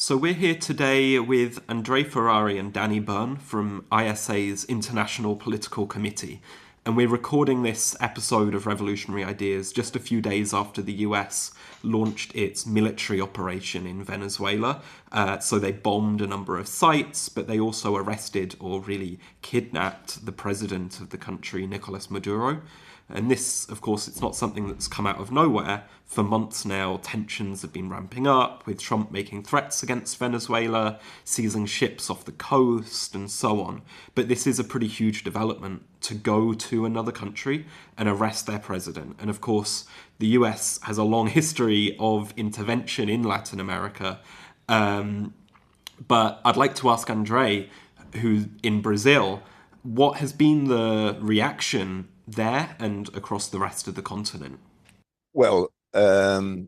So we're here today with Andre Ferrari and Danny Byrne from ISA's International Political Committee. And we're recording this episode of Revolutionary Ideas just a few days after the US launched its military operation in Venezuela. So they bombed a number of sites, but they also arrested or really kidnapped the president of the country, Nicolas Maduro. And this, of course, it's not something that's come out of nowhere. For months now, tensions have been ramping up, with Trump making threats against Venezuela, seizing ships off the coast, and so on. But this is a pretty huge development to go to another country and arrest their president. And of course, the US has a long history of intervention in Latin America. But I'd like to ask Andre, who's in Brazil, what has been the reaction there and across the rest of the continent? Well, the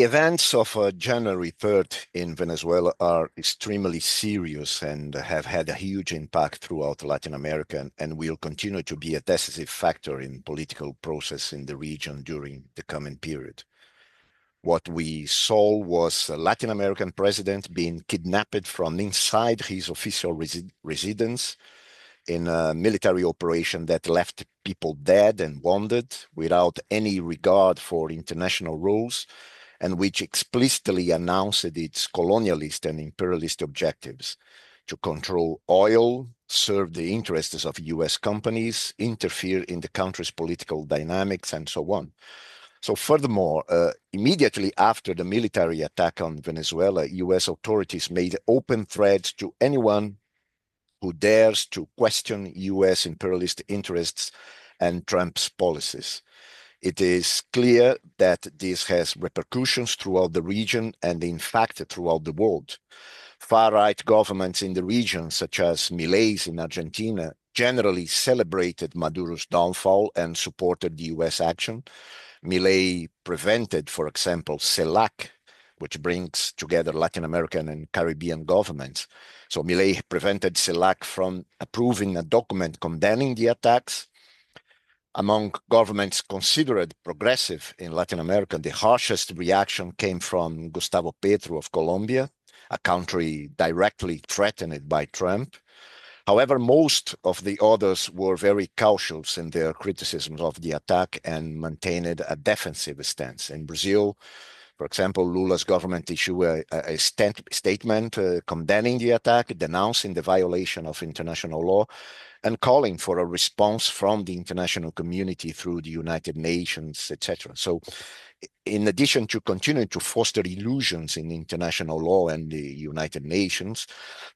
events of January 3rd in Venezuela are extremely serious and have had a huge impact throughout Latin America and will continue to be a decisive factor in political process in the region during the coming period. What we saw was a Latin American president being kidnapped from inside his official residence in a military operation that left people dead and wounded without any regard for international rules, and which explicitly announced its colonialist and imperialist objectives to control oil, serve the interests of US companies, interfere in the country's political dynamics, and so on. So furthermore, immediately after the military attack on Venezuela, US authorities made open threats to anyone who dares to question US imperialist interests and Trump's policies. It is clear that this has repercussions throughout the region and, in fact, throughout the world. Far-right governments in the region, such as Milei's in Argentina, generally celebrated Maduro's downfall and supported the US action. Milei prevented, for example, CELAC, which brings together Latin American and Caribbean governments. So Milei prevented CELAC from approving a document condemning the attacks. Among governments considered progressive in Latin America, the harshest reaction came from Gustavo Petro of Colombia, a country directly threatened by Trump. However, most of the others were very cautious in their criticisms of the attack and maintained a defensive stance. In Brazil, for example, Lula's government issued a statement condemning the attack, denouncing the violation of international law, and calling for a response from the international community through the United Nations, etc. So, in addition to continuing to foster illusions in international law and the United Nations,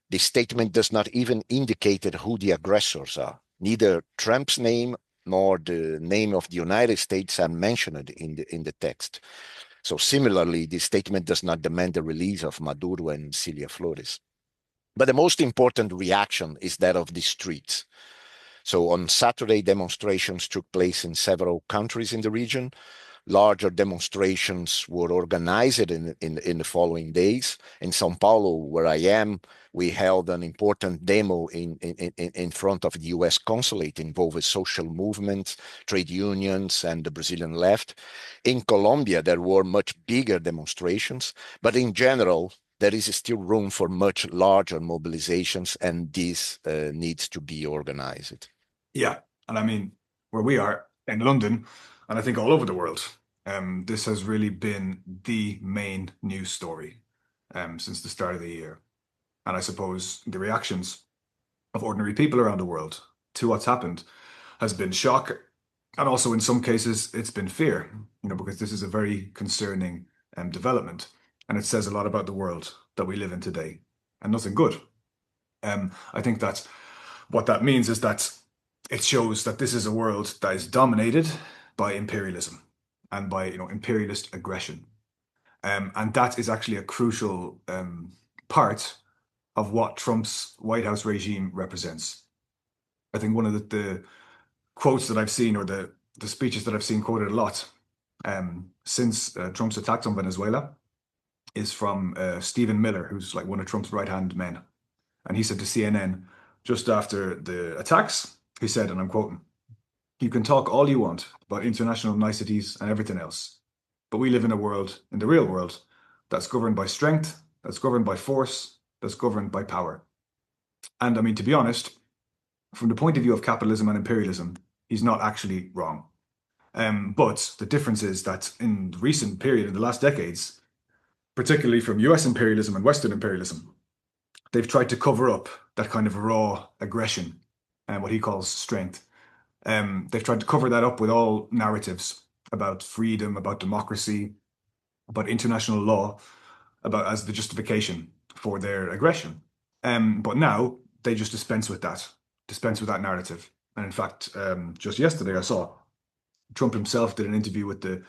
the statement does not even indicate who the aggressors are. Neither Trump's name nor the name of the United States are mentioned in the text. So similarly, the statement does not demand the release of Maduro and Cilia Flores. But the most important reaction is that of the streets. So on Saturday, demonstrations took place in several countries in the region. Larger demonstrations were organized in the following days. In São Paulo, where I am, we held an important demo in front of the US consulate involving social movements, trade unions, and the Brazilian left. In Colombia, there were much bigger demonstrations, but in general, there is still room for much larger mobilizations, and this needs to be organized. Yeah, and I mean, where we are in London, and I think all over the world, this has really been the main news story since the start of the year. And I suppose the reactions of ordinary people around the world to what's happened has been shock, and also in some cases it's been fear, because this is a very concerning development, and it says a lot about the world that we live in today, and nothing good. I think that what that means is that it shows that this is a world that is dominated by imperialism and by imperialist aggression, and that is actually a crucial part of what Trump's White House regime represents. I think one of the quotes that I've seen, or the speeches that I've seen quoted a lot since Trump's attacks on Venezuela, is from Stephen Miller, who's like one of Trump's right-hand men. And he said to CNN just after the attacks, he said, and I'm quoting, "You can talk all you want about international niceties and everything else, but we live in a world, in the real world, that's governed by strength that's governed by force, that's governed by power. And I mean, to be honest, from the point of view of capitalism and imperialism, he's not actually wrong. But the difference is that in the recent period, in the last decades, particularly from US imperialism and Western imperialism, they've tried to cover up that kind of raw aggression and what he calls strength. They've tried to cover that up with all narratives about freedom, about democracy, about international law, about as the justification for their aggression. But now they just dispense with that narrative. And in fact, just yesterday I saw Trump himself did an interview with the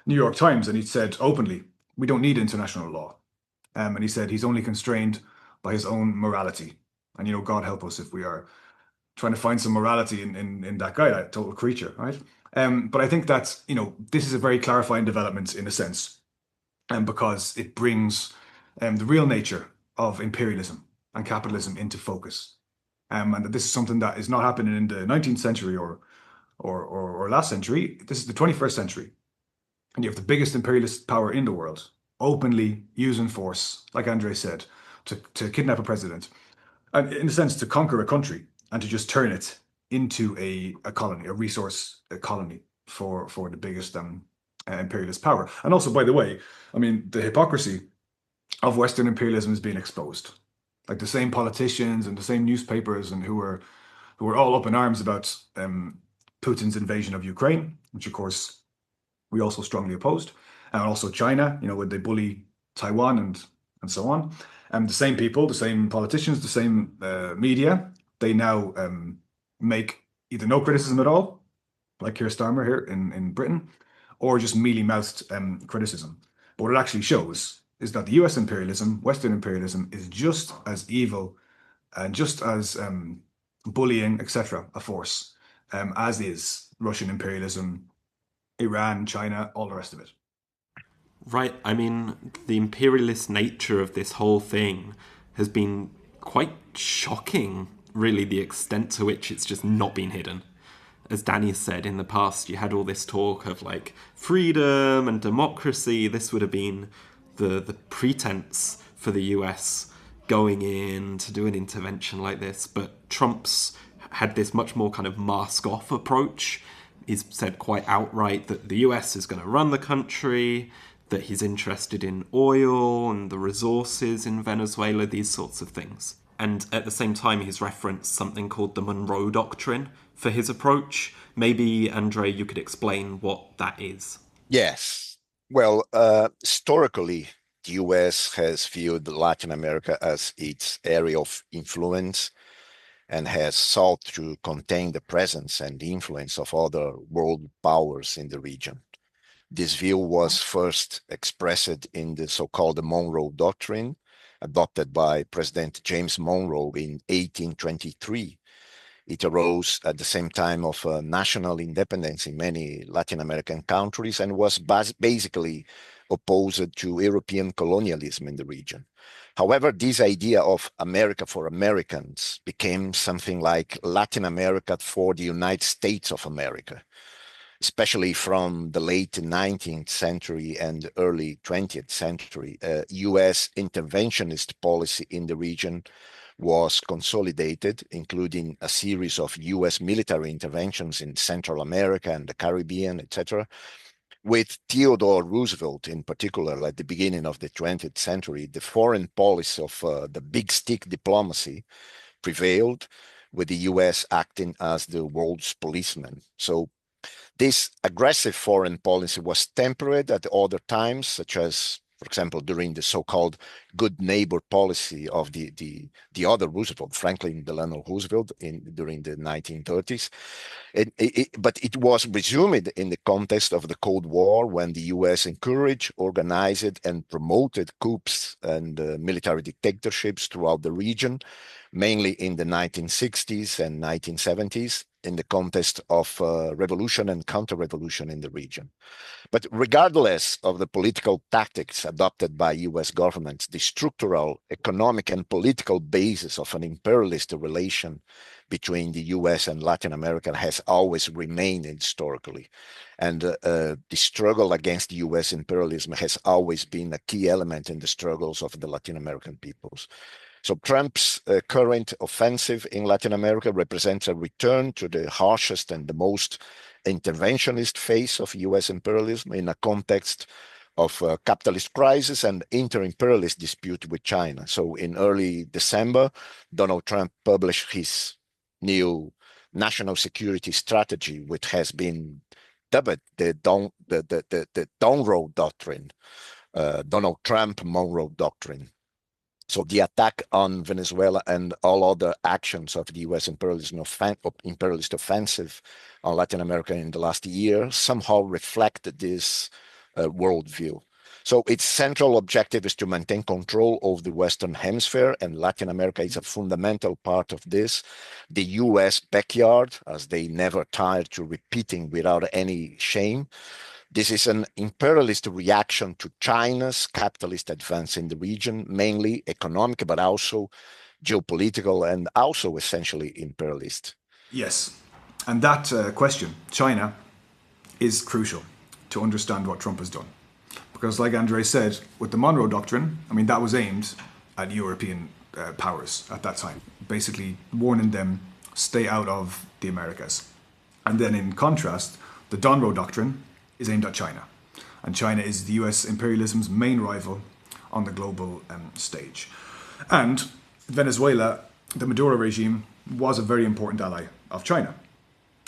New York Times, and he said openly, we don't need international law. And he said he's only constrained by his own morality. And, you know, God help us if we are trying to find some morality in that guy, that total creature, right? But I think that, you know, this is a very clarifying development in a sense, because it brings the real nature of imperialism and capitalism into focus. And that this is something that is not happening in the 19th century or last century. This is the 21st century. And you have the biggest imperialist power in the world, openly using force, like Andre said, to kidnap a president, and in a sense to conquer a country and to just turn it into a colony, a resource colony for the biggest imperialist power. And also, by the way, I mean, the hypocrisy of Western imperialism is being exposed. Like the same politicians and the same newspapers and who were all up in arms about Putin's invasion of Ukraine, which of course we also strongly opposed, and also China, you know, when they bully Taiwan and so on. And the same people, the same politicians, the same media, they now make either no criticism at all, like Keir Starmer here in Britain, or just mealy-mouthed criticism. But what it actually shows is that the US imperialism, Western imperialism, is just as evil and just as bullying, etc., a force, as is Russian imperialism, Iran, China, all the rest of it. Right. I mean, the imperialist nature of this whole thing has been quite shocking, really, the extent to which it's just not been hidden. As Danny said, in the past, you had all this talk of, like, freedom and democracy. This would have been the pretense for the US going in to do an intervention like this. But Trump's had this much more kind of mask-off approach. He's said quite outright that the US is going to run the country, that he's interested in oil and the resources in Venezuela, these sorts of things. And at the same time, he's referenced something called the Monroe Doctrine for his approach. Maybe, Andre, you could explain what that is. Yes. Well, historically, the US has viewed Latin America as its area of influence and has sought to contain the presence and the influence of other world powers in the region. This view was first expressed in the so-called Monroe Doctrine, adopted by President James Monroe in 1823. It arose at the same time of national independence in many Latin American countries and was basically opposed to European colonialism in the region. However, this idea of America for Americans became something like Latin America for the United States of America, especially from the late 19th century and early 20th century. US interventionist policy in the region was consolidated, including a series of US military interventions in Central America and the Caribbean, etc. With Theodore Roosevelt in particular, at the beginning of the 20th century, the foreign policy of the big stick diplomacy prevailed, with the US acting as the world's policeman. So this aggressive foreign policy was tempered at other times, such as, for example, during the so-called good neighbor policy of the other Roosevelt, Franklin Delano Roosevelt, during the 1930s. But it was resumed in the context of the Cold War, when the US encouraged, organized, and promoted coups and military dictatorships throughout the region, mainly in the 1960s and 1970s. in the context of revolution and counter-revolution in the region. But regardless of the political tactics adopted by US governments, the structural, economic, and political basis of an imperialist relation between the US and Latin America has always remained historically. And the struggle against US imperialism has always been a key element in the struggles of the Latin American peoples. So Trump's current offensive in Latin America represents a return to the harshest and the most interventionist phase of US imperialism in a context of capitalist crisis and inter-imperialist dispute with China. So in early December, Donald Trump published his new national security strategy, which has been dubbed the Monroe Doctrine, Donald Trump Monroe Doctrine. So the attack on Venezuela and all other actions of the US imperialist offensive on Latin America in the last year somehow reflect this worldview. So its central objective is to maintain control of the Western Hemisphere, and Latin America is a fundamental part of this. The US backyard, as they never tired to repeating without any shame. This is an imperialist reaction to China's capitalist advance in the region, mainly economic, but also geopolitical and also essentially imperialist. Yes, and that question, China, is crucial to understand what Trump has done. Because like Andre said, with the Monroe Doctrine, I mean, that was aimed at European powers at that time, basically warning them, stay out of the Americas. And then in contrast, the Monroe Doctrine is aimed at China. And China is the US imperialism's main rival on the global stage. And Venezuela, the Maduro regime, was a very important ally of China.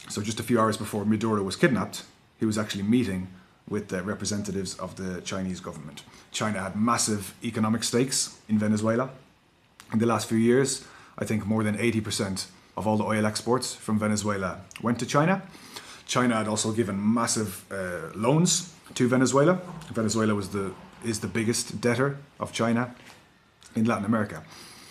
So just a few hours before Maduro was kidnapped, he was actually meeting with the representatives of the Chinese government. China had massive economic stakes in Venezuela. In the last few years, I think more than 80% of all the oil exports from Venezuela went to China. China had also given massive loans to Venezuela. Venezuela is the biggest debtor of China in Latin America.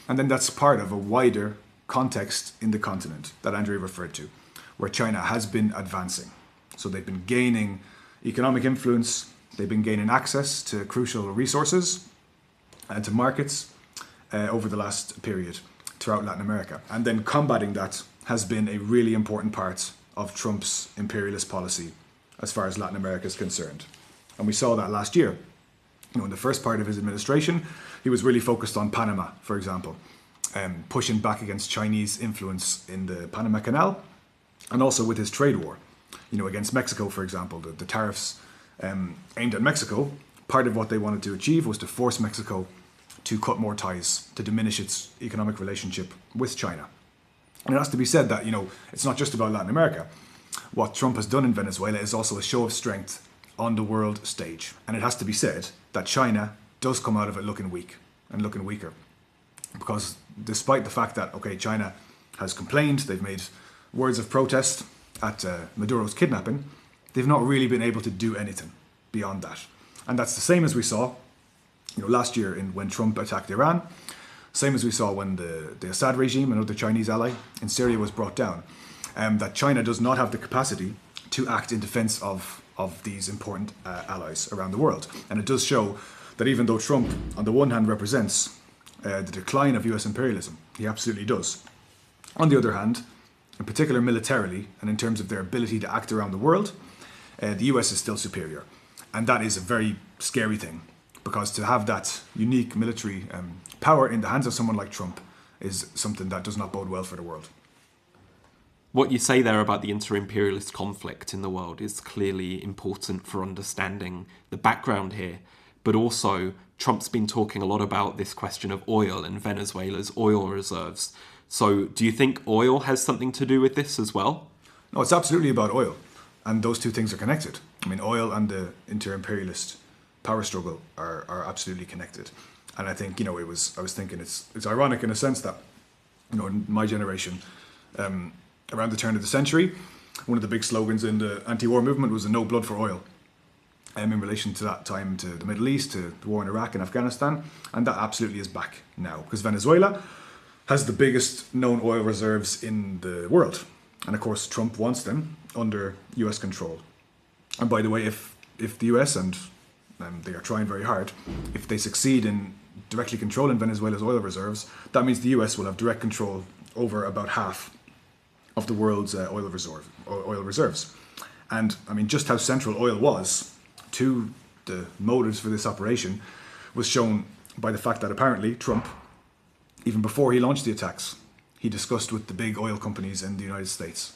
And then that's part of a wider context in the continent that Andre referred to, where China has been advancing. So they've been gaining economic influence, they've been gaining access to crucial resources and to markets over the last period throughout Latin America. And then combating that has been a really important part of Trump's imperialist policy as far as Latin America is concerned. And we saw that last year. In the first part of his administration, he was really focused on Panama, for example, pushing back against Chinese influence in the Panama Canal, and also with his trade war, against Mexico, for example. The tariffs aimed at Mexico, part of what they wanted to achieve was to force Mexico to cut more ties, to diminish its economic relationship with China. And it has to be said that, it's not just about Latin America. What Trump has done in Venezuela is also a show of strength on the world stage. And it has to be said that China does come out of it looking weak and looking weaker. Because despite the fact that, China has complained, they've made words of protest at Maduro's kidnapping, they've not really been able to do anything beyond that. And that's the same as we saw, last year when Trump attacked Iran. Same as we saw when the Assad regime, another Chinese ally in Syria, was brought down, that China does not have the capacity to act in defense of these important allies around the world. And it does show that even though Trump, on the one hand, represents the decline of US imperialism, he absolutely does. On the other hand, in particular militarily, and in terms of their ability to act around the world, the US is still superior. And that is a very scary thing, because to have that unique military power in the hands of someone like Trump is something that does not bode well for the world. What you say there about the inter-imperialist conflict in the world is clearly important for understanding the background here, but also Trump's been talking a lot about this question of oil and Venezuela's oil reserves. So do you think oil has something to do with this as well? No, it's absolutely about oil, and those two things are connected. I mean, oil and the inter-imperialist power struggle are absolutely connected. And I think, I was thinking it's ironic in a sense that, in my generation, around the turn of the century, one of the big slogans in the anti-war movement was no blood for oil, in relation to that time to the Middle East, to the war in Iraq and Afghanistan. And that absolutely is back now, because Venezuela has the biggest known oil reserves in the world. And of course, Trump wants them under US control. And by the way, if the US, and they are trying very hard, if they succeed in directly controlling Venezuela's oil reserves, that means the US will have direct control over about half of the world's oil reserves. And I mean, just how central oil was to the motives for this operation was shown by the fact that apparently Trump, even before he launched the attacks, he discussed with the big oil companies in the United States.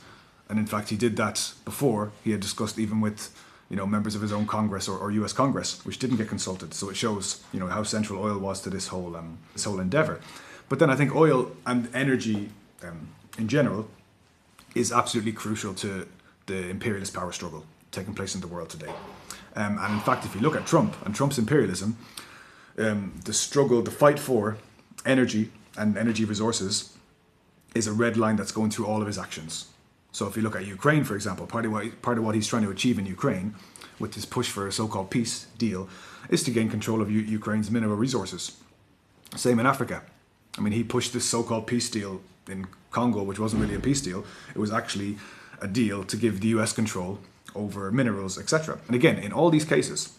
And in fact, he did that before he had discussed even with members of his own Congress or US Congress, which didn't get consulted. So it shows how central oil was to this whole endeavor. But then I think oil and energy in general is absolutely crucial to the imperialist power struggle taking place in the world today. And in fact, if you look at Trump and Trump's imperialism, the struggle, the fight for energy and energy resources is a red line that's going through all of his actions. So if you look at Ukraine, for example, part of what he's trying to achieve in Ukraine with his push for a so-called peace deal is to gain control of Ukraine's mineral resources. Same in Africa. I mean, he pushed this so-called peace deal in Congo, which wasn't really a peace deal. It was actually a deal to give the US control over minerals, etc. And again, in all these cases,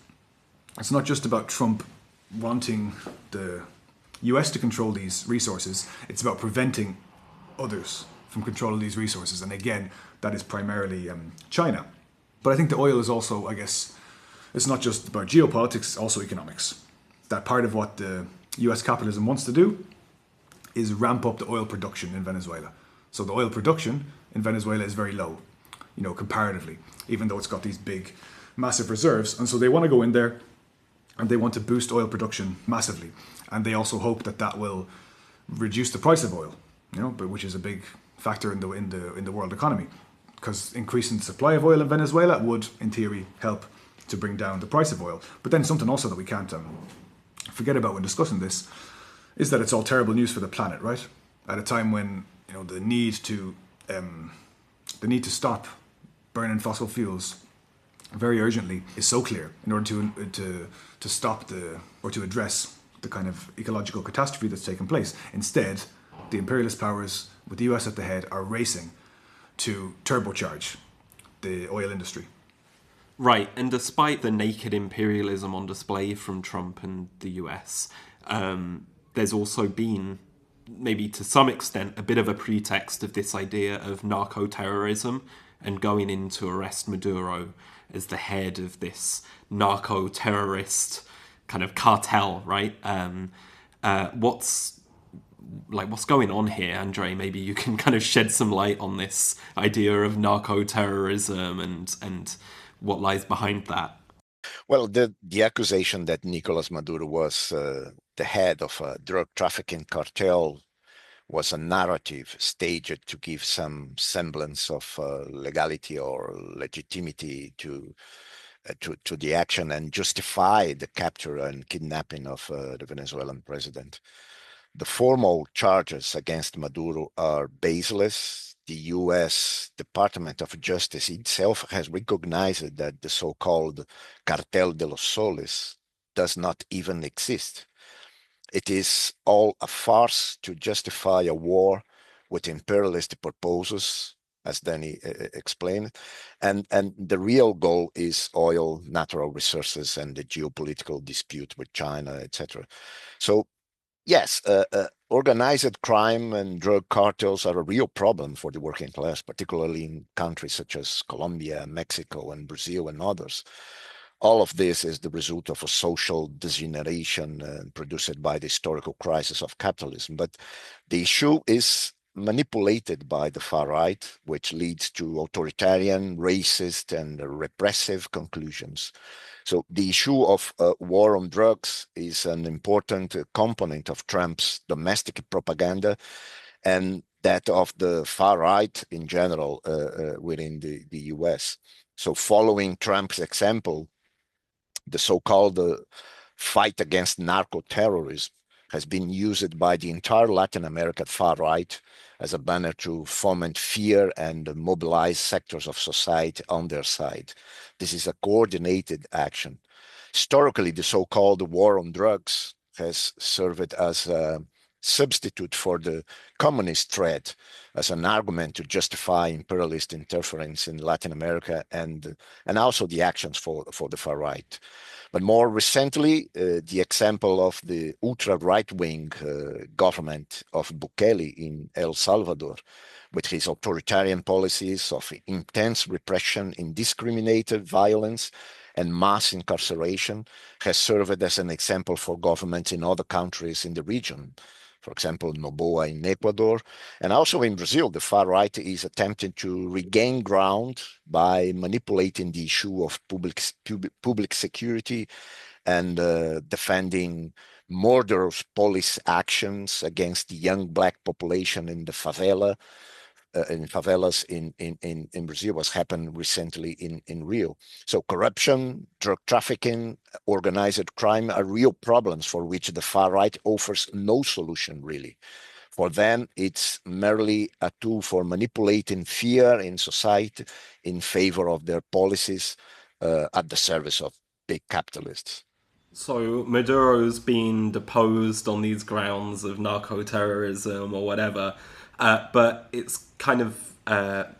it's not just about Trump wanting the US to control these resources. It's about preventing others from controlling these resources. And again, that is primarily China. But I think the oil is also, I guess, it's not just about geopolitics, it's also economics. That part of what the US capitalism wants to do is ramp up the oil production in Venezuela. So the oil production in Venezuela is very low, comparatively, even though it's got these big, massive reserves. And so they want to go in there and they want to boost oil production massively. And they also hope that that will reduce the price of oil, but which is a big factor in the world economy, because increasing the supply of oil in Venezuela would, in theory, help to bring down the price of oil. But then something also that we can't forget about when discussing this is that it's all terrible news for the planet, right? At a time when the need to stop burning fossil fuels very urgently is so clear in order to stop to address the kind of ecological catastrophe that's taken place. Instead, the imperialist powers with the US at the head are racing to turbocharge the oil industry. Right, and despite the naked imperialism on display from Trump and the US, there's also been, maybe to some extent, a bit of a pretext of this idea of narco-terrorism and going in to arrest Maduro as the head of this narco-terrorist kind of cartel, right? What's going on here, Andre? Maybe you can kind of shed some light on this idea of narco-terrorism and what lies behind that. Well, the accusation that Nicolas Maduro was the head of a drug trafficking cartel was a narrative staged to give some semblance of legality or legitimacy to the action and justify the capture and kidnapping of the Venezuelan president. The formal charges against Maduro are baseless. The US Department of Justice itself has recognized that the so-called Cartel de los Soles does not even exist. It is all a farce to justify a war with imperialist purposes, as Danny explained, and the real goal is oil, natural resources, and the geopolitical dispute with China, etc. So yes, organized crime and drug cartels are a real problem for the working class, particularly in countries such as Colombia, Mexico, and Brazil, and others. All of this is the result of a social degeneration produced by the historical crisis of capitalism. But the issue is manipulated by the far right, which leads to authoritarian, racist, and repressive conclusions. So the issue of war on drugs is an important component of Trump's domestic propaganda and that of the far right in general within the US. So following Trump's example, the so-called fight against narco-terrorism has been used by the entire Latin American far right as a banner to foment fear and mobilize sectors of society on their side. This is a coordinated action. Historically, the so-called war on drugs has served as substitute for the communist threat as an argument to justify imperialist interference in Latin America and also the actions for the far right. But more recently, the example of the ultra-right-wing government of Bukele in El Salvador, with his authoritarian policies of intense repression, indiscriminated violence, and mass incarceration, has served as an example for governments in other countries in the region. For example, Noboa in Ecuador, and also in Brazil, the far right is attempting to regain ground by manipulating the issue of public security and defending murderous police actions against the young black population in the favelas in Brazil, was happened recently in Rio. So corruption, drug trafficking, organized crime are real problems for which the far right offers no solution, really. For them, it's merely a tool for manipulating fear in society in favor of their policies at the service of big capitalists. So Maduro's been deposed on these grounds of narco-terrorism or whatever, but it's kind of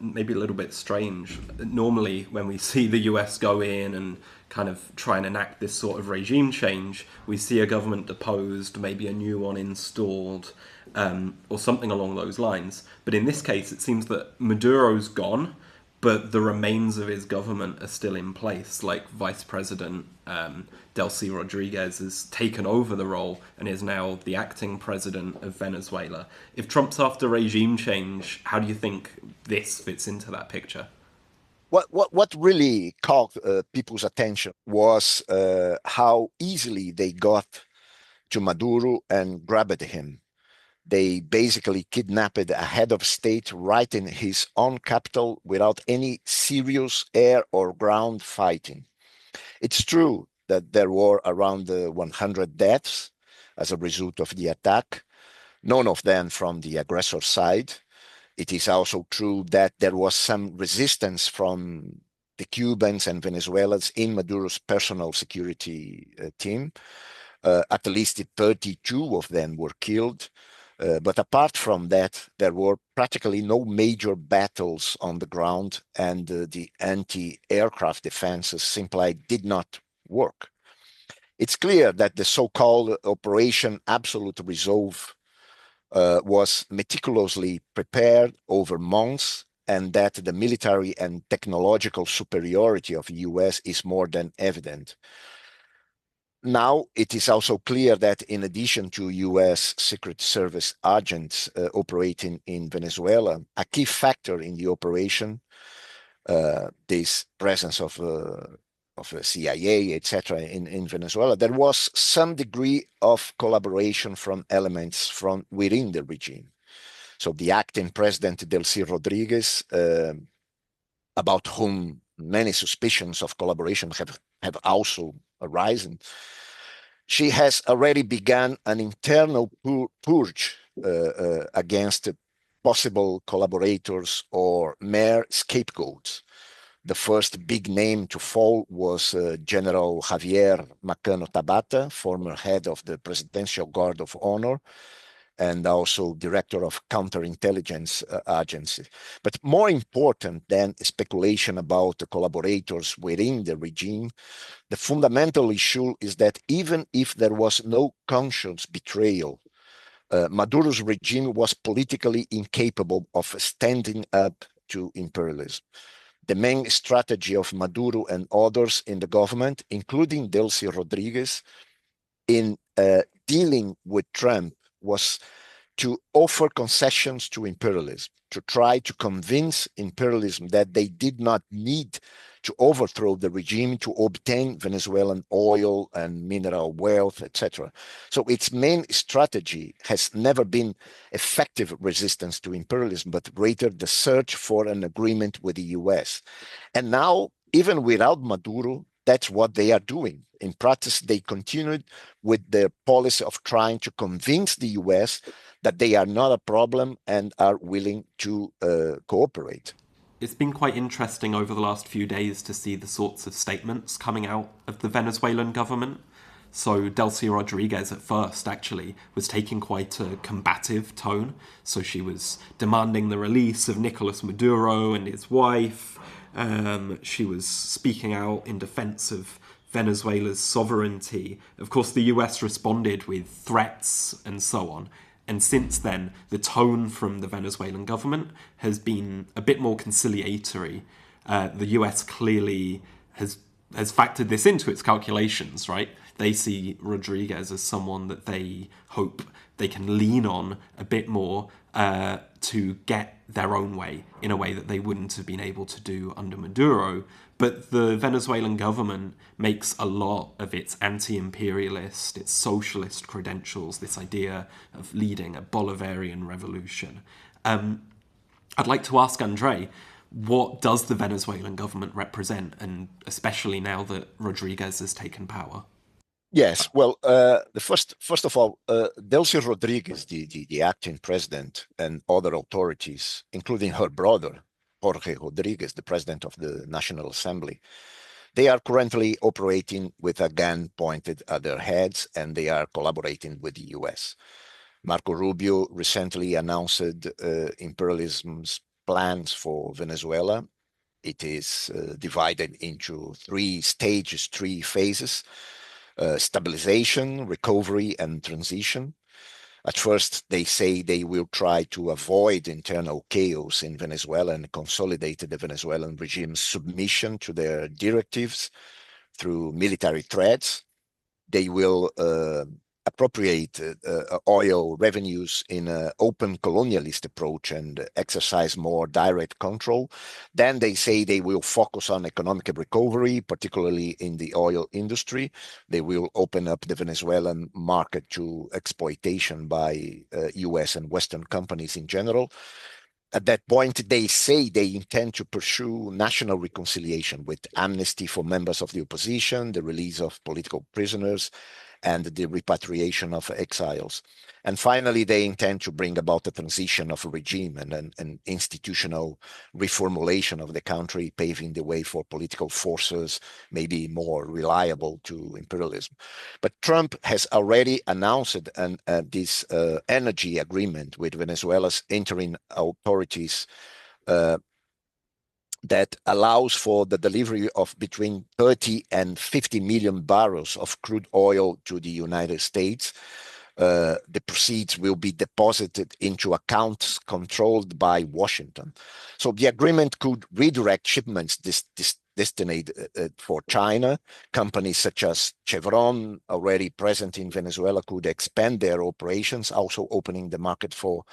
maybe a little bit strange. Normally, when we see the US go in and kind of try and enact this sort of regime change, we see a government deposed, maybe a new one installed, or something along those lines. But in this case, it seems that Maduro's gone, but the remains of his government are still in place. Like Vice President Delcy Rodriguez has taken over the role and is now the acting president of Venezuela. If Trump's after regime change, how do you think this fits into that picture? What really caught people's attention was how easily they got to Maduro and grabbed him. They basically kidnapped a head of state right in his own capital without any serious air or ground fighting. It's true that there were around 100 deaths as a result of the attack, none of them from the aggressor side. It is also true that there was some resistance from the Cubans and Venezuelans in Maduro's personal security team. At least 32 of them were killed. But apart from that, there were practically no major battles on the ground, and the anti-aircraft defenses simply did not work. It's clear that the so-called Operation Absolute Resolve was meticulously prepared over months, and that the military and technological superiority of the US is more than evident. Now, it is also clear that in addition to US Secret Service agents operating in Venezuela, a key factor in the operation, this presence of CIA, etc., in Venezuela, there was some degree of collaboration from elements from within the regime. So the acting president, Delcy Rodriguez, about whom many suspicions of collaboration have also arisen, she has already begun an internal purge against possible collaborators or mere scapegoats. The first big name to fall was General Javier Macano Tabata, former head of the Presidential Guard of Honor, and also director of counterintelligence agency. But more important than speculation about the collaborators within the regime, the fundamental issue is that even if there was no conscious betrayal, Maduro's regime was politically incapable of standing up to imperialism. The main strategy of Maduro and others in the government, including Delcy Rodriguez, in dealing with Trump was to offer concessions to imperialism, to try to convince imperialism that they did not need to overthrow the regime to obtain Venezuelan oil and mineral wealth, etc. So its main strategy has never been effective resistance to imperialism, but rather the search for an agreement with the US. And now, even without Maduro, that's what they are doing. In practice, they continued with their policy of trying to convince the US that they are not a problem and are willing to cooperate. It's been quite interesting over the last few days to see the sorts of statements coming out of the Venezuelan government. So Delcy Rodriguez at first actually was taking quite a combative tone. So she was demanding the release of Nicolas Maduro and his wife. She was speaking out in defense of Venezuela's sovereignty. Of course, the US responded with threats and so on. And since then, the tone from the Venezuelan government has been a bit more conciliatory. The US clearly has factored this into its calculations, right? They see Rodriguez as someone that they hope they can lean on a bit more to get their own way in a way that they wouldn't have been able to do under Maduro. But the Venezuelan government makes a lot of its anti-imperialist, its socialist credentials, this idea of leading a Bolivarian revolution. I'd like to ask Andre, what does the Venezuelan government represent, and especially now that Rodriguez has taken power? Yes, well, first of all, Delcy Rodriguez, the acting president, and other authorities, including her brother, Jorge Rodriguez, the president of the National Assembly, they are currently operating with a gun pointed at their heads, and they are collaborating with the US. Marco Rubio recently announced imperialism's plans for Venezuela. It is divided into 3 stages, 3 phases: stabilization, recovery, and transition. At first, they say they will try to avoid internal chaos in Venezuela and consolidate the Venezuelan regime's submission to their directives through military threats. They will appropriate oil revenues in an open colonialist approach and exercise more direct control. Then they say they will focus on economic recovery, particularly in the oil industry. They will open up the Venezuelan market to exploitation by US and Western companies in general. At that point, they say they intend to pursue national reconciliation with amnesty for members of the opposition, the release of political prisoners, and the repatriation of exiles. And finally, they intend to bring about a transition of a regime and an institutional reformulation of the country, paving the way for political forces, maybe more reliable to imperialism. But Trump has already announced this energy agreement with Venezuela's interim authorities that allows for the delivery of between 30 and 50 million barrels of crude oil to the United States. The proceeds will be deposited into accounts controlled by Washington. So the agreement could redirect shipments destined for China. Companies such as Chevron, already present in Venezuela, could expand their operations, also opening the market for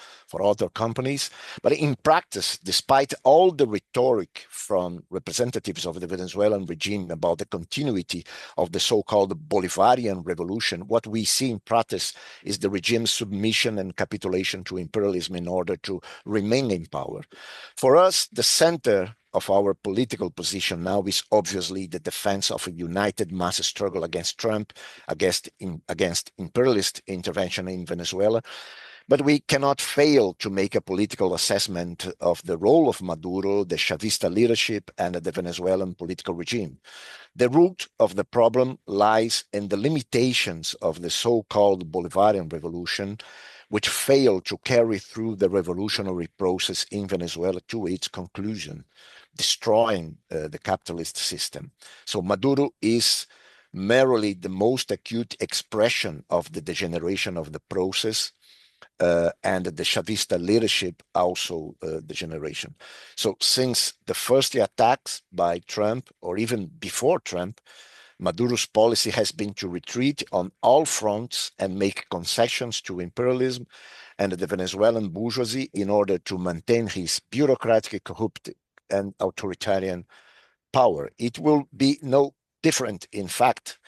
other companies. But in practice, despite all the rhetoric from representatives of the Venezuelan regime about the continuity of the so-called Bolivarian revolution, what we see in practice is the regime's submission and capitulation to imperialism in order to remain in power. For us, the center of our political position now is obviously the defense of a united mass struggle against Trump, against imperialist intervention in Venezuela. But we cannot fail to make a political assessment of the role of Maduro, the Chavista leadership, and the Venezuelan political regime. The root of the problem lies in the limitations of the so-called Bolivarian revolution, which failed to carry through the revolutionary process in Venezuela to its conclusion, destroying the capitalist system. So Maduro is merely the most acute expression of the degeneration of the process, and the Chavista leadership also degeneration. So since the first attacks by Trump, or even before Trump, Maduro's policy has been to retreat on all fronts and make concessions to imperialism and the Venezuelan bourgeoisie in order to maintain his bureaucratic, corrupt, and authoritarian power. It will be no different. In fact,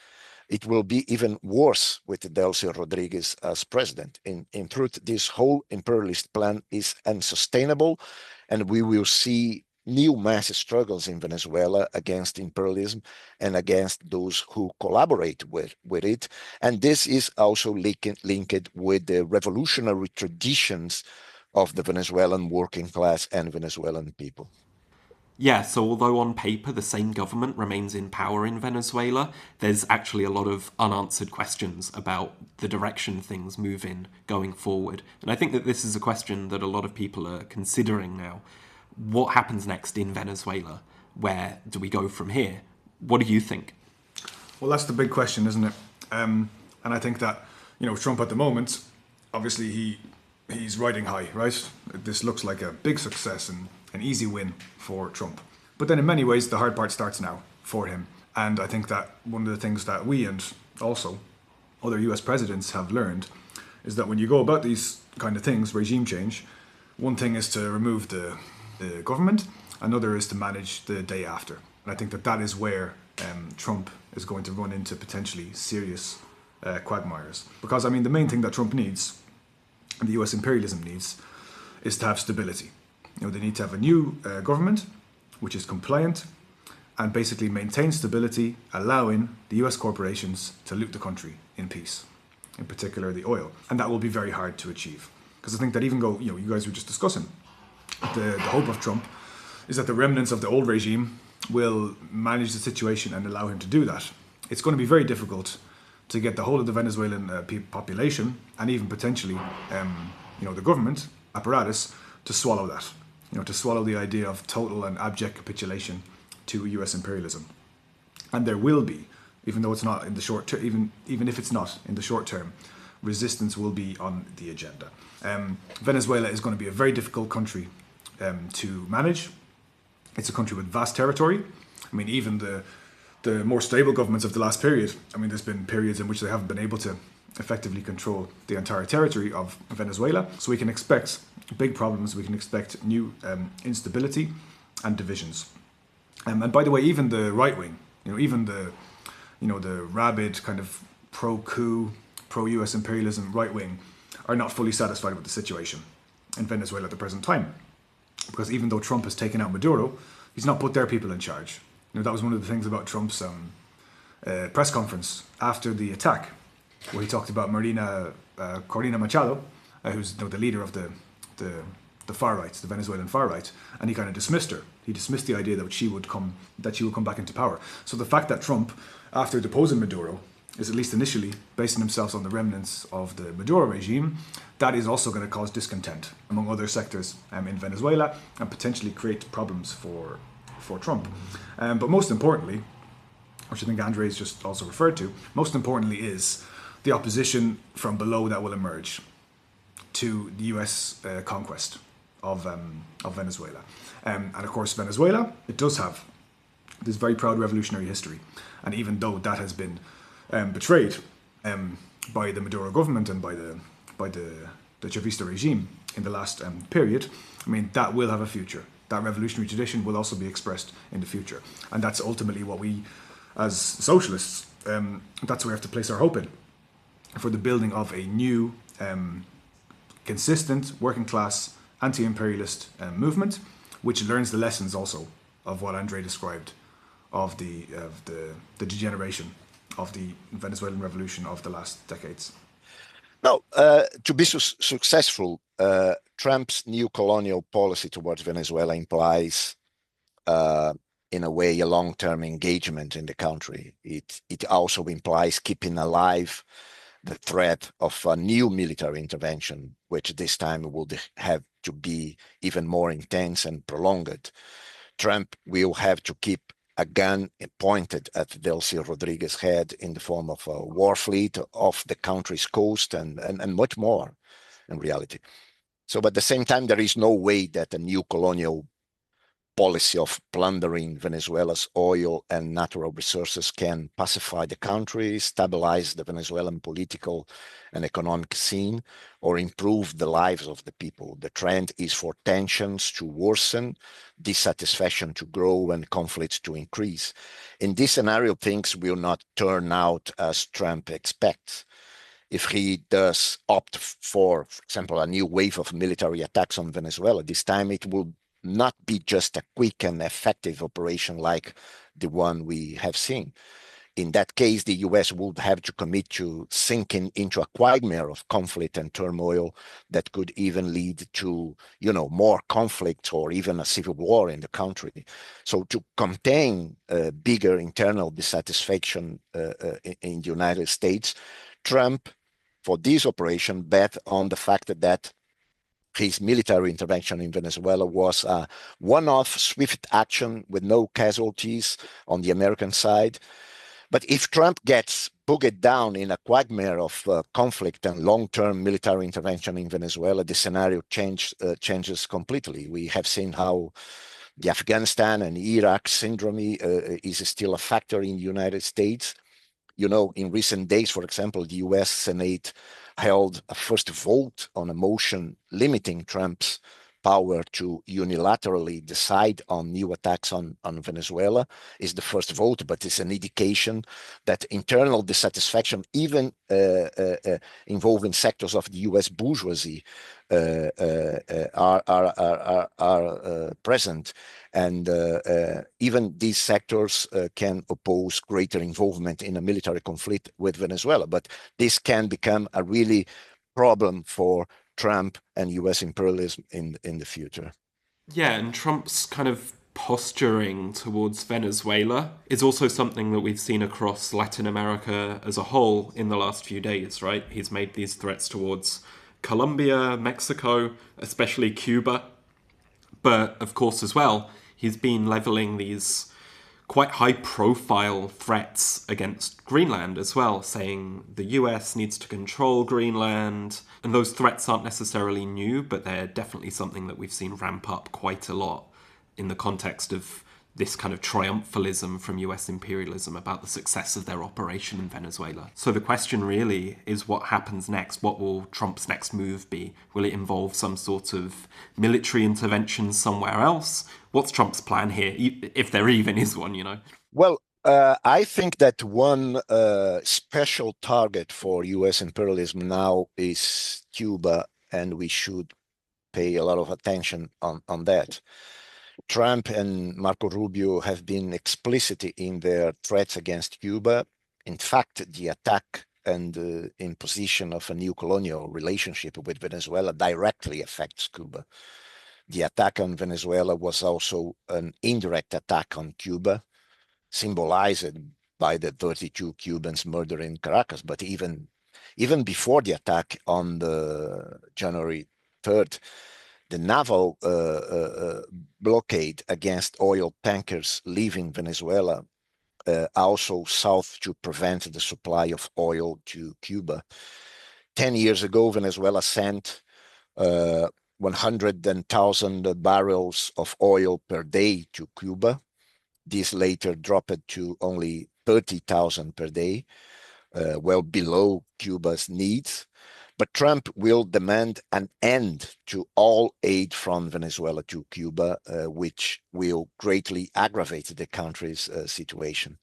it will be even worse with Delcy Rodriguez as president. In truth, this whole imperialist plan is unsustainable, and we will see new mass struggles in Venezuela against imperialism and against those who collaborate with it. And this is also linked with the revolutionary traditions of the Venezuelan working class and Venezuelan people. Yeah, so although on paper the same government remains in power in Venezuela, there's actually a lot of unanswered questions about the direction things move in going forward. And I think that this is a question that a lot of people are considering now. What happens next in Venezuela? Where do we go from here? What do you think? Well, that's the big question, isn't it? And I think that, Trump at the moment, obviously he's riding high, right? This looks like a big success and an easy win for Trump. But then in many ways, the hard part starts now for him. And I think that one of the things that we and also other US presidents have learned is that when you go about these kind of things, regime change, one thing is to remove the government, another is to manage the day after. And I think that that is where Trump is going to run into potentially serious quagmires. Because, I mean, the main thing that Trump needs, and the US imperialism needs, is to have stability. They need to have a new government, which is compliant, and basically maintain stability, allowing the US corporations to loot the country in peace, in particular the oil. And that will be very hard to achieve. Because I think that even though, you guys were just discussing, the hope of Trump is that the remnants of the old regime will manage the situation and allow him to do that. It's going to be very difficult to get the whole of the Venezuelan population, and even potentially, the government apparatus, to swallow that. To swallow the idea of total and abject capitulation to US imperialism. And there will be, even though it's not in the short term, even if it's not in the short term, resistance will be on the agenda. Venezuela is going to be a very difficult country to manage. It's a country with vast territory. I mean, even the more stable governments of the last period, I mean, there's been periods in which they haven't been able to effectively control the entire territory of Venezuela. So we can expect big problems. We can expect new instability and divisions. And by the way, even the right wing, even the rabid kind of pro-coup, pro-US imperialism right wing are not fully satisfied with the situation in Venezuela at the present time. Because even though Trump has taken out Maduro, he's not put their people in charge. That was one of the things about Trump's press conference after the attack, where he talked about Corina Machado, who's the leader of the far right, the Venezuelan far right, and he kind of dismissed her. He dismissed the idea that she would come back into power. So the fact that Trump, after deposing Maduro, is at least initially basing himself on the remnants of the Maduro regime, that is also going to cause discontent among other sectors in Venezuela and potentially create problems for Trump. But most importantly, which I think Andre's just also referred to, most importantly is the opposition from below that will emerge to the US conquest of Venezuela. And of course, Venezuela, it does have this very proud revolutionary history. And even though that has been betrayed by the Maduro government and by the Chavista regime in the last period, I mean, that will have a future. That revolutionary tradition will also be expressed in the future. And that's ultimately what we, as socialists, that's where we have to place our hope in, for the building of a new, consistent, working class, anti-imperialist movement, which learns the lessons also of what Andre described of the degeneration of the Venezuelan revolution of the last decades. Now, to be successful, Trump's new colonial policy towards Venezuela implies, in a way, a long-term engagement in the country. It also implies keeping alive the threat of a new military intervention, which this time would have to be even more intense and prolonged. Trump will have to keep a gun pointed at Delcy Rodriguez's head in the form of a war fleet off the country's coast and much more in reality. So, but at the same time, there is no way that a new colonial policy of plundering Venezuela's oil and natural resources can pacify the country, stabilize the Venezuelan political and economic scene, or improve the lives of the people. The trend is for tensions to worsen, dissatisfaction to grow, and conflicts to increase. In this scenario, things will not turn out as Trump expects. If he does opt for example, a new wave of military attacks on Venezuela, this time it will not be just a quick and effective operation like the one we have seen. in that case, the US would have to commit to sinking into a quagmire of conflict and turmoil that could even lead to, more conflict or even a civil war in the country. So to contain bigger internal dissatisfaction in the United States, Trump, for this operation, bet on the fact that his military intervention in Venezuela was a one-off swift action with no casualties on the American side. But if Trump gets bogged down in a quagmire of conflict and long-term military intervention in Venezuela, the scenario changes completely. We have seen how the Afghanistan and Iraq syndrome is still a factor in the United States. In recent days, for example, the US Senate held a first vote on a motion limiting Trump's power to unilaterally decide on new attacks on Venezuela. Is the first vote, but it's an indication that internal dissatisfaction, even involving sectors of the US bourgeoisie, are present. And even these sectors can oppose greater involvement in a military conflict with Venezuela. But this can become a really problem for Trump and US imperialism in the future. Yeah, and Trump's kind of posturing towards Venezuela is also something that we've seen across Latin America as a whole in the last few days, right? He's made these threats towards Colombia, Mexico, especially Cuba. But of course, as well, he's been leveling these quite high-profile threats against Greenland as well, saying the US needs to control Greenland. And those threats aren't necessarily new, but they're definitely something that we've seen ramp up quite a lot in the context of this kind of triumphalism from US imperialism about the success of their operation in Venezuela. So the question really is what happens next? What will Trump's next move be? Will it involve some sort of military intervention somewhere else? What's Trump's plan here, if there even is one, Well, I think that one special target for US imperialism now is Cuba, and we should pay a lot of attention on that. Trump and Marco Rubio have been explicit in their threats against Cuba. In fact, the attack and imposition of a new colonial relationship with Venezuela directly affects Cuba. The attack on Venezuela was also an indirect attack on Cuba, symbolized by the 32 Cubans murdered in Caracas. But even before the attack on the January 3rd, the naval blockade against oil tankers leaving Venezuela also sought to prevent the supply of oil to Cuba. 10 years ago, Venezuela sent 100,000 barrels of oil per day to Cuba. This later dropped to only 30,000 per day, well below Cuba's needs. But Trump will demand an end to all aid from Venezuela to Cuba, which will greatly aggravate the country's situation.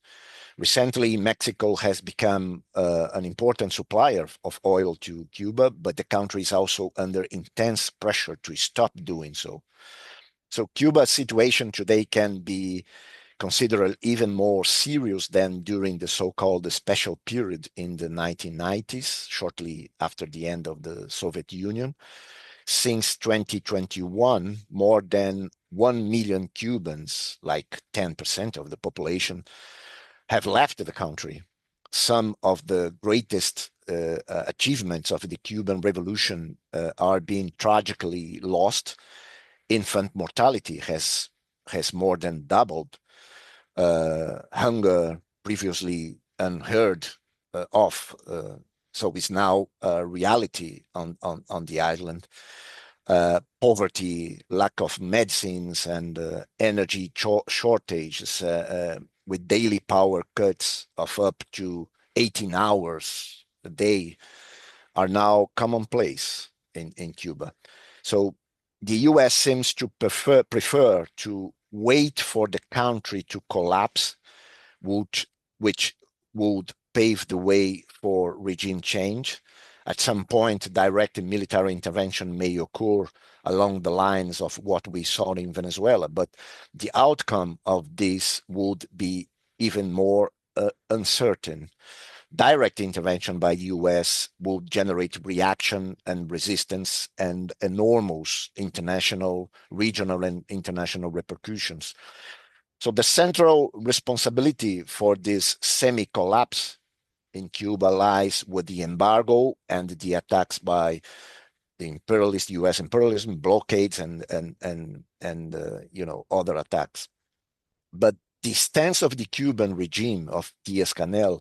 Recently, Mexico has become an important supplier of oil to Cuba, but the country is also under intense pressure to stop doing so. So Cuba's situation today can be considered even more serious than during the so-called special period in the 1990s, shortly after the end of the Soviet Union. Since 2021, more than 1 million Cubans, like 10% of the population, have left the country. Some of the greatest achievements of the Cuban Revolution are being tragically lost. Infant mortality has more than doubled. Hunger, previously unheard of, so is now a reality on the island. Poverty, lack of medicines, and energy shortages, with daily power cuts of up to 18 hours a day, are now commonplace in Cuba. So the US seems to prefer to wait for the country to collapse, which would pave the way for regime change. At some point, direct military intervention may occur along the lines of what we saw in Venezuela, but the outcome of this would be even more uncertain. Direct intervention by the US will generate reaction and resistance and enormous international, regional, and international repercussions. So the central responsibility for this semi-collapse in Cuba lies with the embargo and the attacks by the imperialist U.S. imperialism, blockades, and other attacks. But the stance of the Cuban regime of Diaz-Canel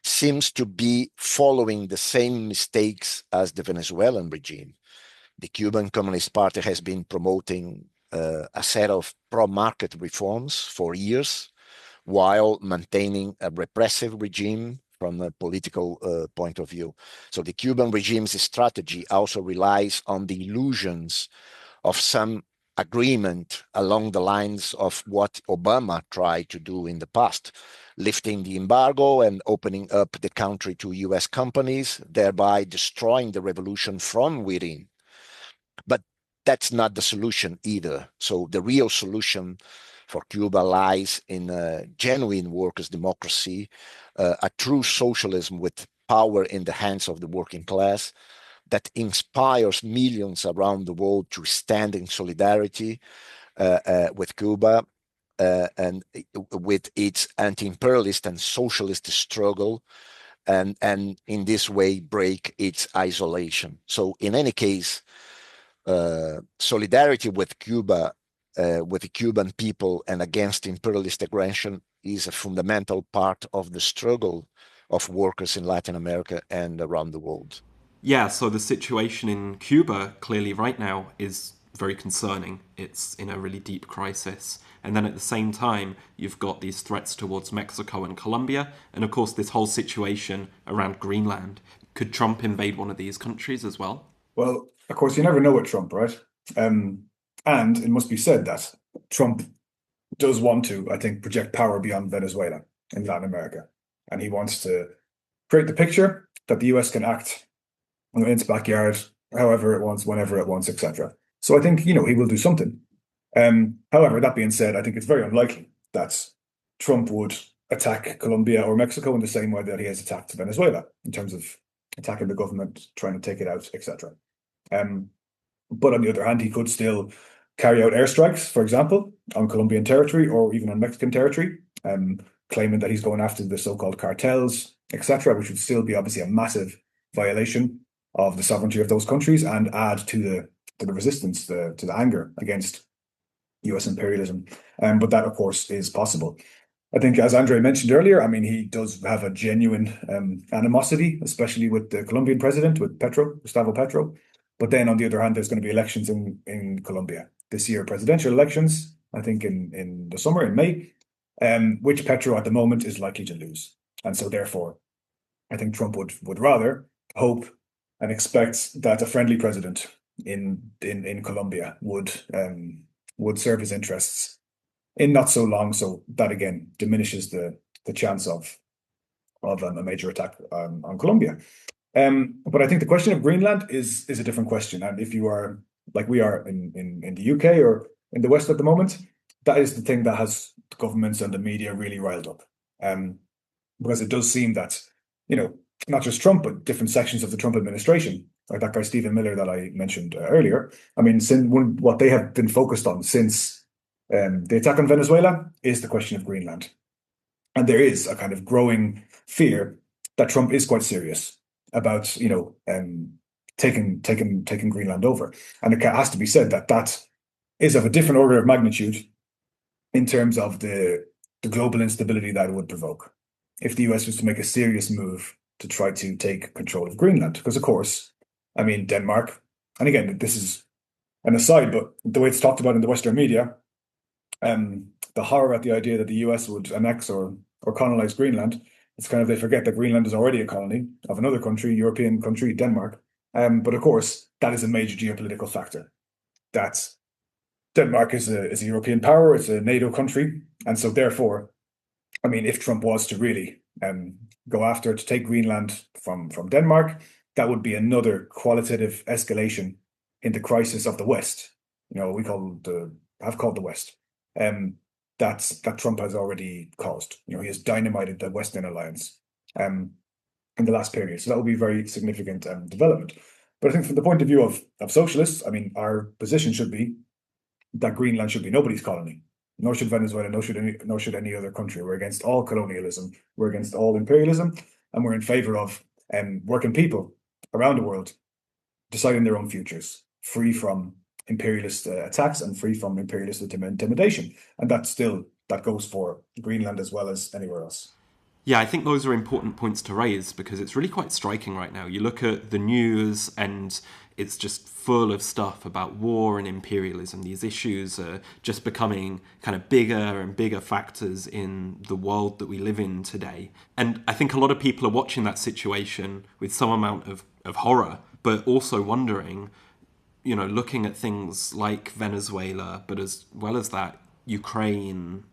seems to be following the same mistakes as the Venezuelan regime. The Cuban Communist Party has been promoting a set of pro-market reforms for years, while maintaining a repressive regime from a political point of view. So the Cuban regime's strategy also relies on the illusions of some agreement along the lines of what Obama tried to do in the past, lifting the embargo and opening up the country to US companies, thereby destroying the revolution from within. But that's not the solution either. So the real solution for Cuba lies in a genuine workers' democracy, a true socialism with power in the hands of the working class that inspires millions around the world to stand in solidarity with Cuba and with its anti-imperialist and socialist struggle, and in this way break its isolation. So in any case, solidarity with Cuba, with the Cuban people and against imperialist aggression is a fundamental part of the struggle of workers in Latin America and around the world. Yeah, so the situation in Cuba clearly right now is very concerning. It's in a really deep crisis. And then at the same time, you've got these threats towards Mexico and Colombia, and of course this whole situation around Greenland. Could Trump invade one of these countries as well? Well, of course, you never know with Trump, right? And it must be said that Trump does want to, I think, project power beyond Venezuela in Latin America. And he wants to create the picture that the US can act in its backyard, however it wants, whenever it wants, etc. So I think, he will do something. However, that being said, I think it's very unlikely that Trump would attack Colombia or Mexico in the same way that he has attacked Venezuela, in terms of attacking the government, trying to take it out, etc. But on the other hand, he could still carry out airstrikes, for example, on Colombian territory or even on Mexican territory, claiming that he's going after the so-called cartels, etc., which would still be obviously a massive violation of the sovereignty of those countries and add to the resistance, to the anger against US imperialism. But that, of course, is possible. I think, as Andre mentioned earlier, I mean, he does have a genuine animosity, especially with the Colombian president, with Gustavo Petro. But then, on the other hand, there's going to be elections in Colombia this year, presidential elections, I think in the summer, in May, which Petro at the moment is likely to lose. And so, therefore, I think Trump would rather hope and expect that a friendly president in Colombia would serve his interests in not so long. So that again diminishes the chance of a major attack on Colombia. But I think the question of Greenland is a different question. And if you are like we are in the UK or in the West at the moment, that is the thing that has governments and the media really riled up. Because it does seem that, not just Trump, but different sections of the Trump administration, like that guy Stephen Miller that I mentioned earlier. I mean, what they have been focused on since the attack on Venezuela is the question of Greenland. And there is a kind of growing fear that Trump is quite serious about, taking Greenland over. And it has to be said that is of a different order of magnitude in terms of the global instability that it would provoke if the US was to make a serious move to try to take control of Greenland. Because, of course, I mean, Denmark, and again, this is an aside, but the way it's talked about in the Western media, the horror at the idea that the US would annex or colonize Greenland, it's kind of, they forget that Greenland is already a colony of another country, European country, Denmark. But of course, that is a major geopolitical factor. That Denmark is a European power, it's a NATO country. And so therefore, I mean, if Trump was to really go after to take Greenland from Denmark, that would be another qualitative escalation in the crisis of the West. We have called the West. that Trump has already caused. He has dynamited the Western alliance in the last period. So that will be a very significant development. But I think from the point of view of socialists, I mean, our position should be that Greenland should be nobody's colony. Nor should Venezuela, nor should any other country. We're against all colonialism. We're against all imperialism, and we're in favor of working people around the world deciding their own futures, free from imperialist attacks and free from imperialist intimidation. And that goes for Greenland as well as anywhere else. Yeah, I think those are important points to raise because it's really quite striking right now. You look at the news and it's just full of stuff about war and imperialism. These issues are just becoming kind of bigger and bigger factors in the world that we live in today. And I think a lot of people are watching that situation with some amount of horror, but also wondering, looking at things like Venezuela, but as well as that, Ukraine,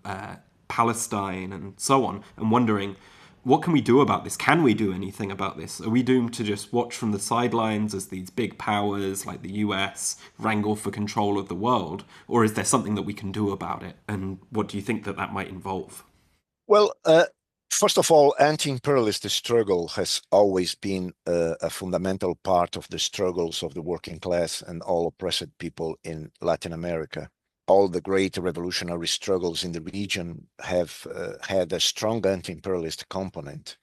Palestine and so on, and wondering, what can we do about this? Can we do anything about this? Are we doomed to just watch from the sidelines as these big powers like the US wrangle for control of the world? Or is there something that we can do about it? And what do you think that might involve? Well, first of all, anti-imperialist struggle has always been a fundamental part of the struggles of the working class and all oppressed people in Latin America. All the great revolutionary struggles in the region have had a strong anti-imperialist component.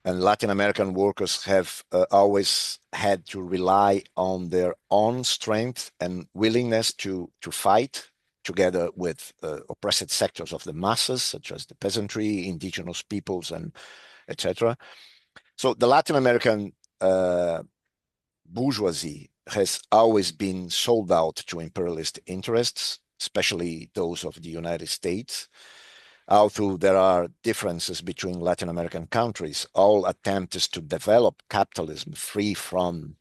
And Latin American workers have always had to rely on their own strength and willingness to fight together with oppressed sectors of the masses, such as the peasantry, indigenous peoples, and etc. So the Latin American bourgeoisie has always been sold out to imperialist interests, especially those of the United States. Although there are differences between Latin American countries, all attempts to develop capitalism free from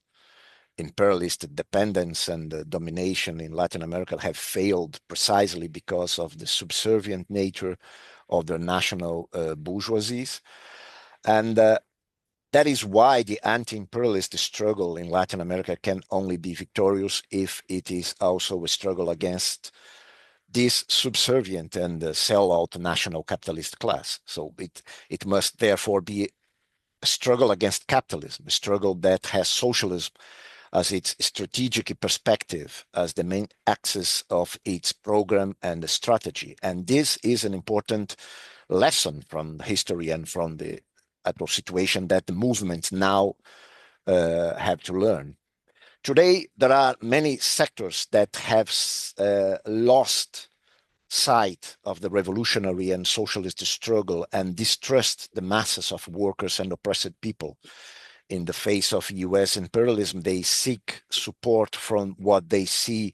imperialist dependence and domination in Latin America have failed precisely because of the subservient nature of their national bourgeoisies. And that is why the anti-imperialist struggle in Latin America can only be victorious if it is also a struggle against this subservient and sellout national capitalist class. So it must therefore be a struggle against capitalism, a struggle that has socialism as its strategic perspective, as the main axis of its program and strategy. And this is an important lesson from history and from the actual situation that the movements now have to learn. Today, there are many sectors that have lost sight of the revolutionary and socialist struggle and distrust the masses of workers and oppressed people. In the face of US imperialism, they seek support from what they see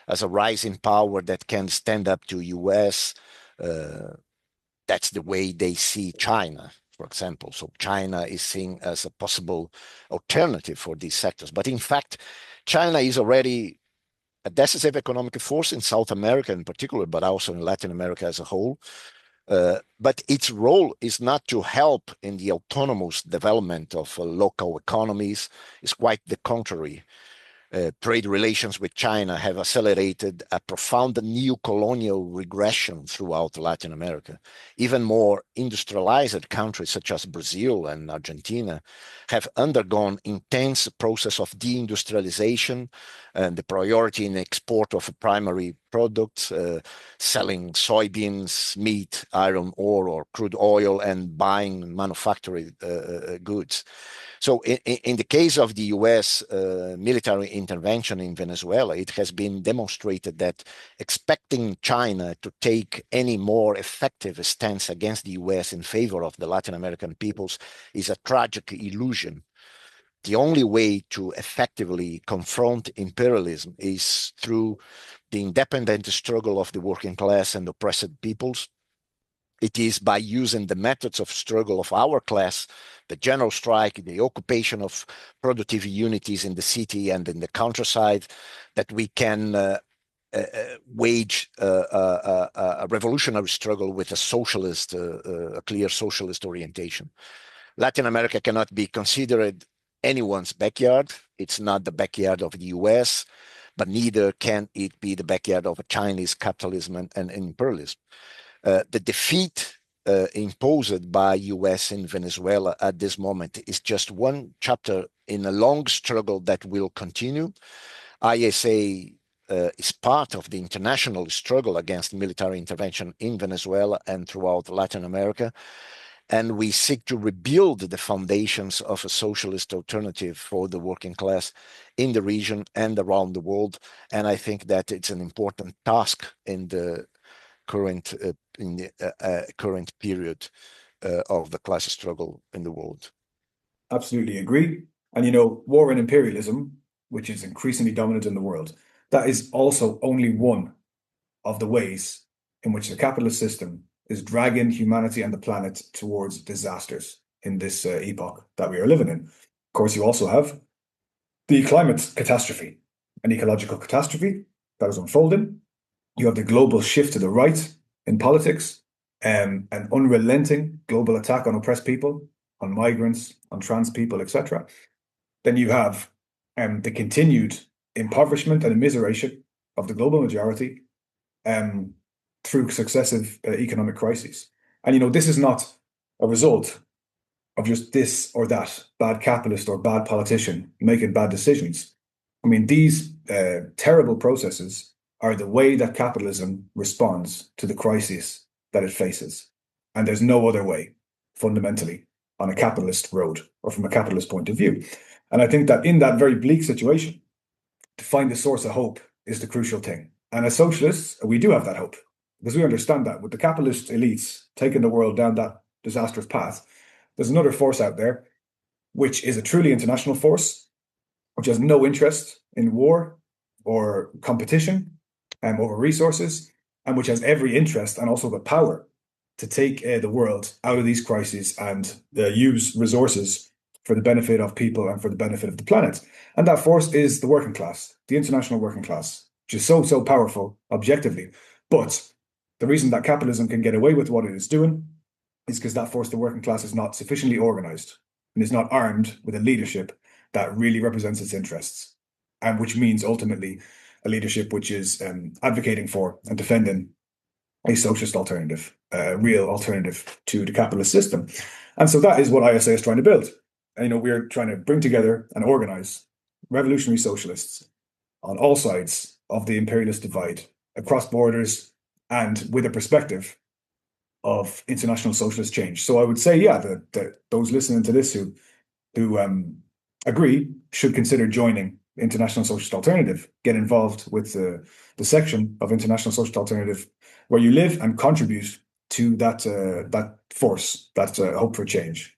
as a rising power that can stand up to US. That's the way they see China, for example. So China is seen as a possible alternative for these sectors. But in fact, China is already a decisive economic force in South America in particular, but also in Latin America as a whole. But its role is not to help in the autonomous development of local economies. It's quite the contrary. Trade relations with China have accelerated a profound neo-colonial regression throughout Latin America. Even more industrialized countries such as Brazil and Argentina have undergone intense process of deindustrialization and the priority in export of primary products, selling soybeans, meat, iron ore, or crude oil, and buying manufactured goods. So in the case of the US military intervention in Venezuela, it has been demonstrated that expecting China to take any more effective stance against the US in favor of the Latin American peoples is a tragic illusion. The only way to effectively confront imperialism is through the independent struggle of the working class and oppressed peoples. It is by using the methods of struggle of our class, the general strike, the occupation of productive unities in the city and in the countryside, that we can wage a revolutionary struggle with a clear socialist orientation. Latin America cannot be considered anyone's backyard. It's not the backyard of the US. but neither can it be the backyard of a Chinese capitalism and imperialism. The defeat imposed by US in Venezuela at this moment is just one chapter in a long struggle that will continue. ISA is part of the international struggle against military intervention in Venezuela and throughout Latin America. And we seek to rebuild the foundations of a socialist alternative for the working class in the region and around the world. And I think that it's an important task in the current current period of the class struggle in the world. Absolutely agree. And you know, war and imperialism, which is increasingly dominant in the world, that is also only one of the ways in which the capitalist system is dragging humanity and the planet towards disasters in this epoch that we are living in. Of course, you also have the climate catastrophe, an ecological catastrophe that is unfolding. You have the global shift to the right in politics, an unrelenting global attack on oppressed people, on migrants, on trans people, etc. Then you have the continued impoverishment and immiseration of the global majority through successive economic crises. And, you know, this is not a result of just this or that bad capitalist or bad politician making bad decisions. I mean, these terrible processes are the way that capitalism responds to the crisis that it faces. And there's no other way, fundamentally, on a capitalist road or from a capitalist point of view. And I think that in that very bleak situation, to find the source of hope is the crucial thing. And as socialists, we do have that hope because we understand that with the capitalist elites taking the world down that disastrous path, there's another force out there, which is a truly international force, which has no interest in war or competition over resources, and which has every interest and also the power to take the world out of these crises and use resources for the benefit of people and for the benefit of the planet. And that force is the working class, the international working class, which is so powerful objectively. But the reason that capitalism can get away with what it is doing is because that force, the working class, is not sufficiently organized and is not armed with a leadership that really represents its interests, and which means ultimately a leadership which is advocating for and defending a socialist alternative, a real alternative to the capitalist system. And so that is what ISA is trying to build. And, you know, we're trying to bring together and organize revolutionary socialists on all sides of the imperialist divide, across borders, and with a perspective of international socialist change. So I would say, yeah, that those listening to this who agree should consider joining the International Socialist Alternative, get involved with the section of International Socialist Alternative where you live, and contribute to that force, that hope for change.